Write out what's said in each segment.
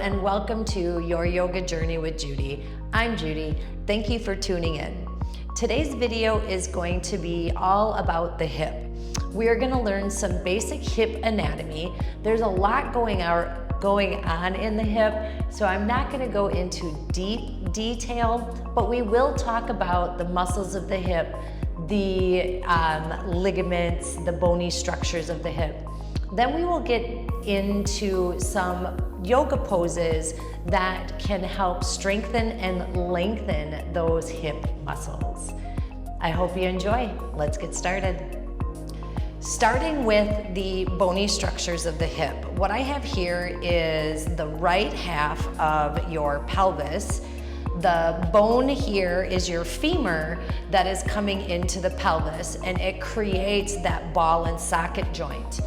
and welcome to Your Yoga Journey with Judy. I'm Judy. Thank you for tuning in. Today's video is going to be all about the hip. We are going to learn some basic hip anatomy. There's a lot going on in the hip, so I'm not going to go into deep detail, but we will talk about the muscles of the hip, the ligaments, the bony structures of the hip. Then we will get into some yoga poses that can help strengthen and lengthen those hip muscles. I hope you enjoy. Let's get started. Starting with the bony structures of the hip, what I have here is the right half of your pelvis. The bone here is your femur that is coming into the pelvis, and it creates that ball and socket joint.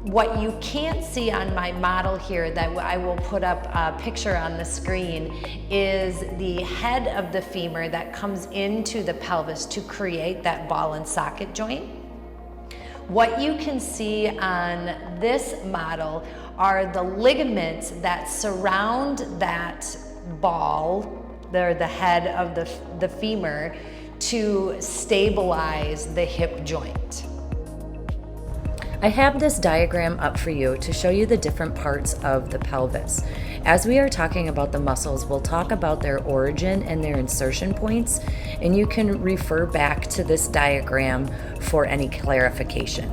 What you can't see on my model here that I will put up a picture on the screen is the head of the femur that comes into the pelvis to create that ball and socket joint. What you can see on this model are the ligaments that surround that ball, they're the head of the femur, to stabilize the hip joint. I have this diagram up for you to show you the different parts of the pelvis. As we are talking about the muscles, we'll talk about their origin and their insertion points, and you can refer back to this diagram for any clarification.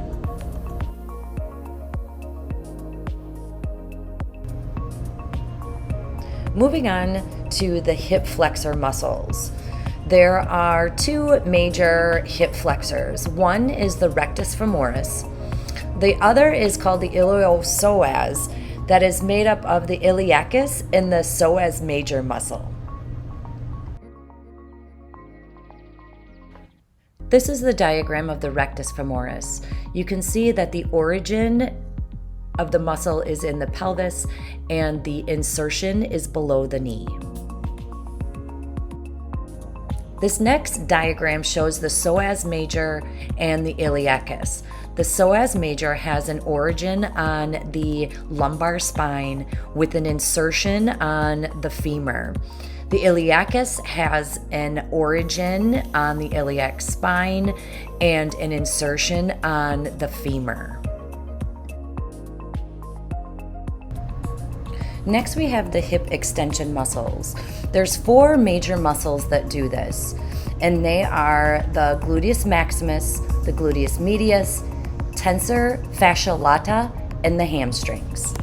Moving on to the hip flexor muscles. There are two major hip flexors. One is the rectus femoris. The other is called the iliopsoas, that is made up of the iliacus and the psoas major muscle. This is the diagram of the rectus femoris. You can see that the origin of the muscle is in the pelvis and the insertion is below the knee. This next diagram shows the psoas major and the iliacus. The psoas major has an origin on the lumbar spine with an insertion on the femur. The iliacus has an origin on the iliac spine and an insertion on the femur. Next, we have the hip extension muscles. There's four major muscles that do this, and they are the gluteus maximus, the gluteus medius, tensor fascia lata, and the hamstrings.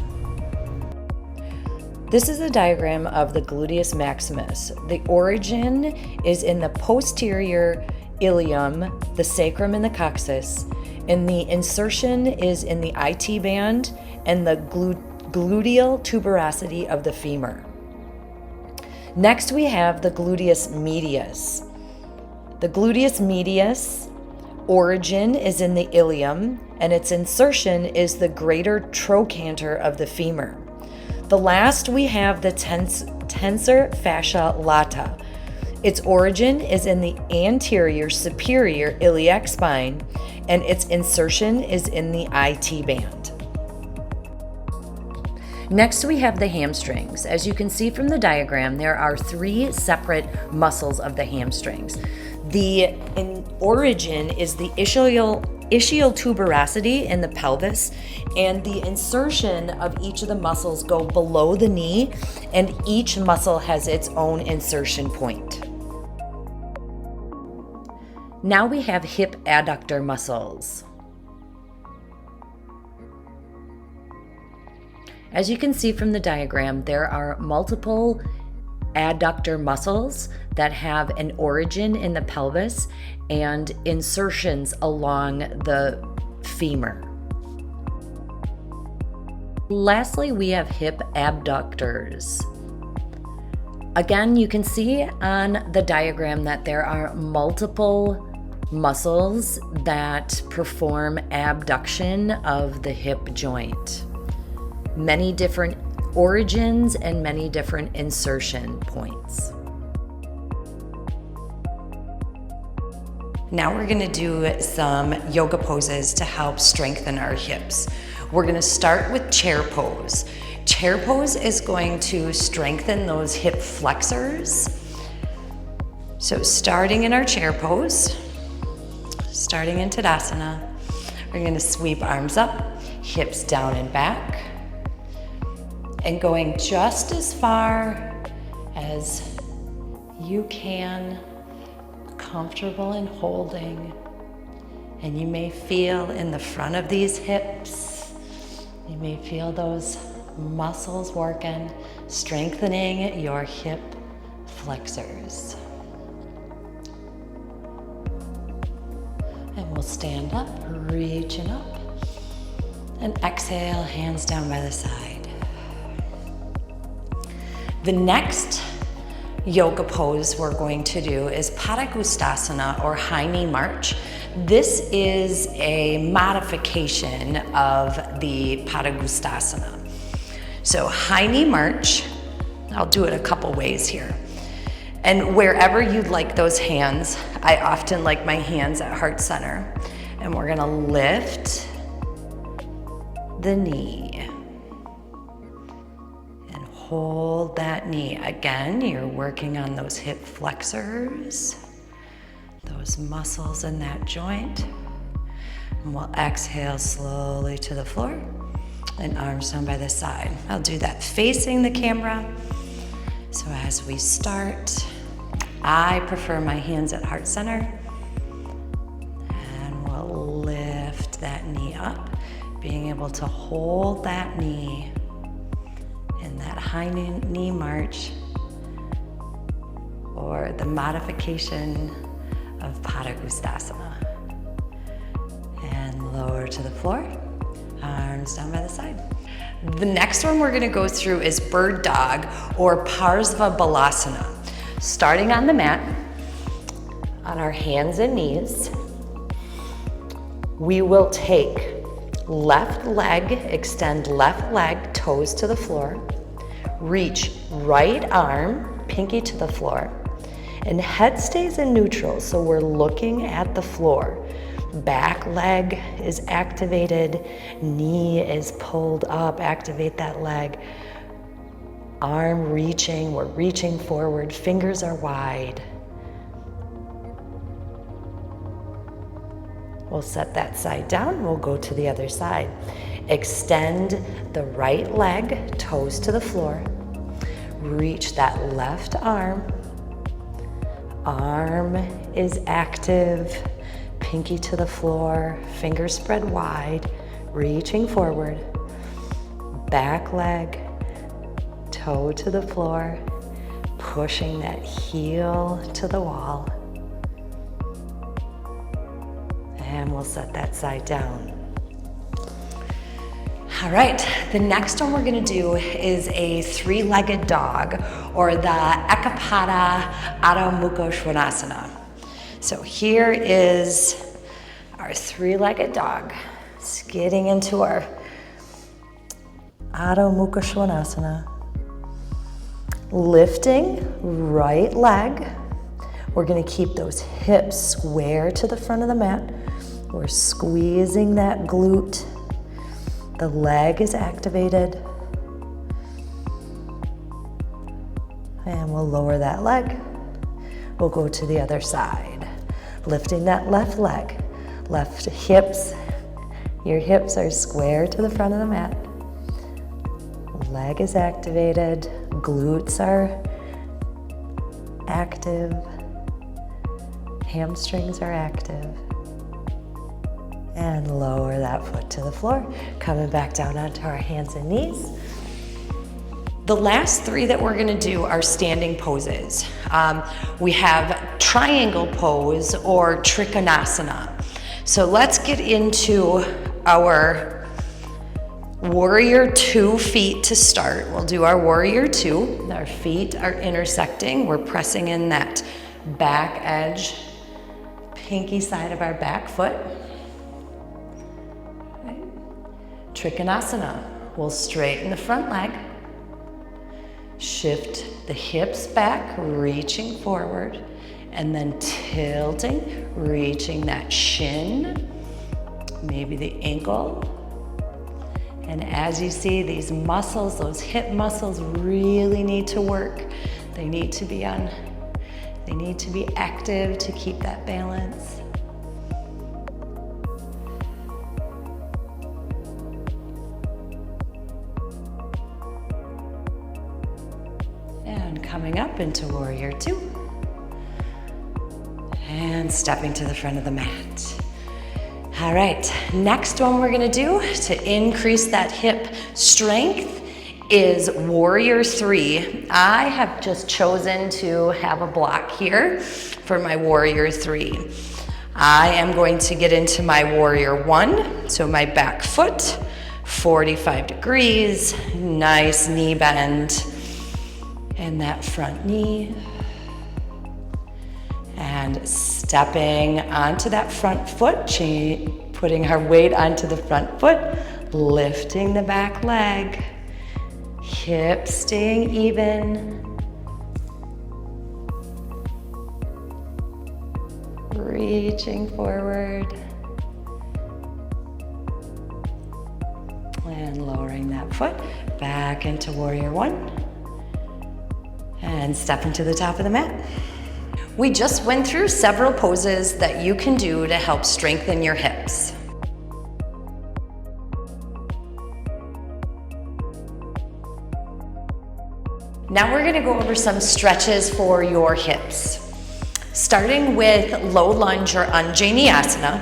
This is a diagram of the gluteus maximus. The origin is in the posterior ilium, the sacrum, and the coccyx, and the insertion is in the IT band and the gluteal tuberosity of the femur. Next, we have the gluteus medius. The gluteus medius origin is in the ilium, and its insertion is the greater trochanter of the femur. The last, we have the tensor fascia lata. Its origin is in the anterior superior iliac spine, and its insertion is in the IT band. Next, we have the hamstrings. As you can see from the diagram, there are three separate muscles of the hamstrings. The origin is the ischial tuberosity in the pelvis, and the insertion of each of the muscles go below the knee, and each muscle has its own insertion point. Now we have hip adductor muscles. As you can see from the diagram, there are multiple adductor muscles that have an origin in the pelvis and insertions along the femur. Lastly, we have hip abductors. Again, you can see on the diagram that there are multiple muscles that perform abduction of the hip joint. Many different origins and many different insertion points. Now we're going to do some yoga poses to help strengthen our hips. We're going to start with chair pose. Chair pose is going to strengthen those hip flexors. So starting in our chair pose, starting in Tadasana, we're gonna sweep arms up, hips down and back, and going just as far as you can, comfortable in holding. And you may feel in the front of these hips, you may feel those muscles working, strengthening your hip flexors. And we'll stand up, reaching up, and exhale, hands down by the side. The next yoga pose we're going to do is Padangusthasana, or high knee march. This is a modification of the Padangusthasana. So high knee march, I'll do it a couple ways here. And wherever you'd like those hands, I often like my hands at heart center. And we're gonna lift the knee and hold that knee. Again, you're working on those hip flexors, those muscles in that joint. And we'll exhale slowly to the floor and arms down by the side. I'll do that facing the camera. So as we start, I prefer my hands at heart center. And we'll lift that knee up, being able to hold that knee in that high knee march, or the modification of Padangusthasana. And lower to the floor, arms down by the side. The next one we're gonna go through is bird dog, or Parsvabalasana. Starting on the mat, on our hands and knees, we will take left leg, extend left leg, toes to the floor, reach right arm, pinky to the floor, and head stays in neutral, so we're looking at the floor. Back leg is activated, knee is pulled up, activate that leg. Arm reaching, we're reaching forward, fingers are wide. We'll set that side down, we'll go to the other side. Extend the right leg, toes to the floor. Reach that left arm. Arm is active, pinky to the floor, fingers spread wide, reaching forward. Back leg, toe to the floor, pushing that heel to the wall. And we'll set that side down. All right, the next one we're gonna do is a three-legged dog, or the Ekapada Adho Mukha Svanasana. So here is our three-legged dog. It's getting into our Adho Mukha Svanasana. Lifting right leg. We're gonna keep those hips square to the front of the mat. We're squeezing that glute. The leg is activated. And we'll lower that leg. We'll go to the other side. Lifting that left leg. Left hips. Your hips are square to the front of the mat. Leg is activated. Glutes are active. Hamstrings are active. And lower that foot to the floor. Coming back down onto our hands and knees. The last three that we're gonna do are standing poses. We have triangle pose, or Trikonasana. So let's get into our warrior two feet to start. We'll do our warrior two. Our feet are intersecting. We're pressing in that back edge, pinky side of our back foot. Trikonasana. We'll straighten the front leg. Shift the hips back, reaching forward, and then tilting, reaching that shin, maybe the ankle, And as you see, these muscles, those hip muscles really need to work. They need to be active to keep that balance. And coming up into warrior two. And stepping to the front of the mat. All right, next one we're gonna do to increase that hip strength is warrior three. I have just chosen to have a block here for my warrior three. I am going to get into my warrior one, so my back foot, 45 degrees, nice knee bend, and that front knee. And stepping onto that front foot, putting our weight onto the front foot, lifting the back leg, hips staying even. Reaching forward. And lowering that foot back into warrior one. And stepping to the top of the mat. We just went through several poses that you can do to help strengthen your hips. Now we're gonna go over some stretches for your hips. Starting with low lunge or Anjaneyasana,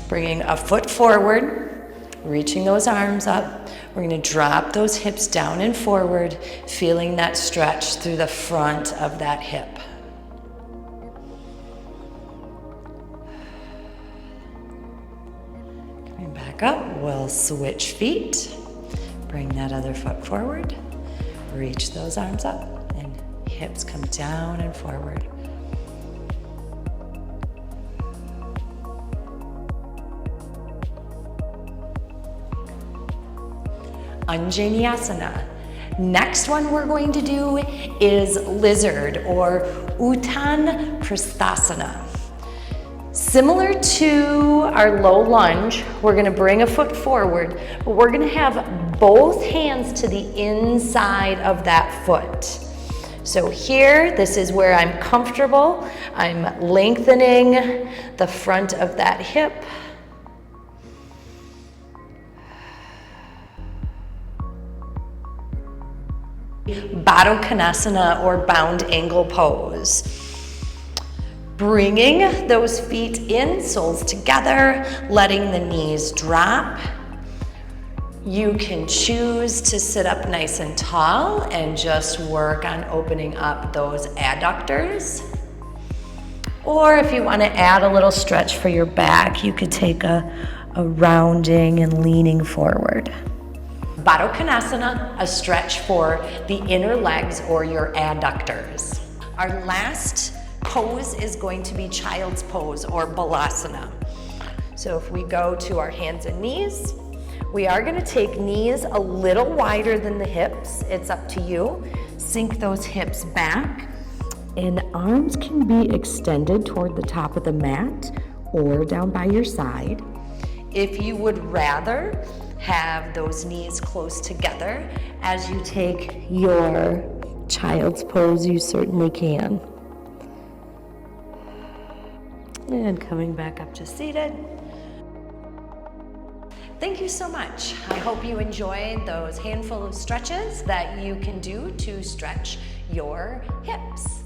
bringing a foot forward, reaching those arms up. We're gonna drop those hips down and forward, feeling that stretch through the front of that hip. Back up, we'll switch feet. Bring that other foot forward. Reach those arms up and hips come down and forward. Anjaneyasana. Next one we're going to do is lizard or Uttan Kristasana. Similar to our low lunge, we're gonna bring a foot forward, but we're gonna have both hands to the inside of that foot. So here, this is where I'm comfortable. I'm lengthening the front of that hip. Baddha Konasana or bound angle pose. Bringing those feet in, soles together, letting the knees drop. You can choose to sit up nice and tall and just work on opening up those adductors. Or if you want to add a little stretch for your back, you could take a rounding and leaning forward. Baddha Konasana, a stretch for the inner legs or your adductors. Our last pose is going to be child's pose or balasana. So if we go to our hands and knees, we are going to take knees a little wider than the hips. It's up to you. Sink those hips back, and arms can be extended toward the top of the mat or down by your side. If you would rather have those knees close together as you take your child's pose, you certainly can. And coming back up to seated. Thank you so much. I hope you enjoyed those handful of stretches that you can do to stretch your hips.